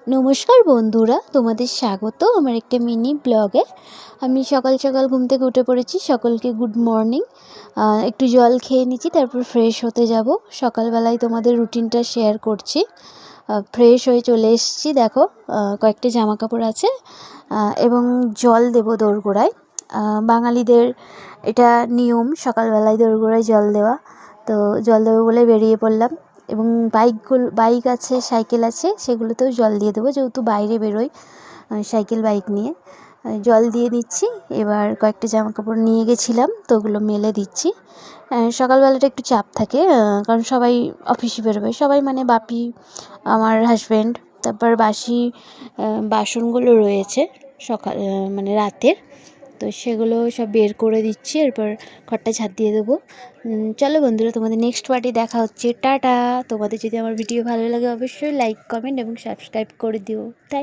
নমস্কার বন্ধুরা, তোমাদের স্বাগত আমার একটা মিনি ব্লগে। আমি সকাল সকাল ঘুম থেকে উঠে পড়েছি। সকলকে গুড মর্নিং। একটু জল খেয়ে নিচ্ছি, তারপর ফ্রেশ হতে যাব। সকালবেলায় তোমাদের রুটিনটা শেয়ার করছি। ফ্রেশ হয়ে চলে এসেছি, দেখো কয়েকটা জামা কাপড় আছে এবং জল দেব দোরগোড়ায়। বাঙালিদের এটা নিয়ম, সকালবেলায় দোরগোড়ায় জল দেওয়া। তো জল দেবো বলে বেরিয়ে পড়লাম এবং বাইক আছে, সাইকেল আছে, সেগুলোতেও জল দিয়ে দেবো, যেহেতু বাইরে বেরোই সাইকেল বাইক নিয়ে। জল দিয়ে দিচ্ছি। এবার কয়েকটা জামা কাপড় নিয়ে গেছিলাম, তো ওগুলো মেলে দিচ্ছি। সকালবেলাটা একটু চাপ থাকে, কারণ সবাই অফিসে বেরোবে, সবাই মানে বাপি, আমার হাজব্যান্ড, তারপর বাসি বাসনগুলো রয়েছে সকাল মানে রাতের, তো সেগুলো সব বের করে দিচ্ছি। এরপর ঘরটা ঝাঁট দিয়ে দেবো। চলো বন্ধুরা, তোমাদের নেক্সট পার্টি দেখা হচ্ছে। টাটা। তোমাদের যদি আমার ভিডিও ভালো লাগে অবশ্যই লাইক, কমেন্ট এবং সাবস্ক্রাইব করে দিও। তাই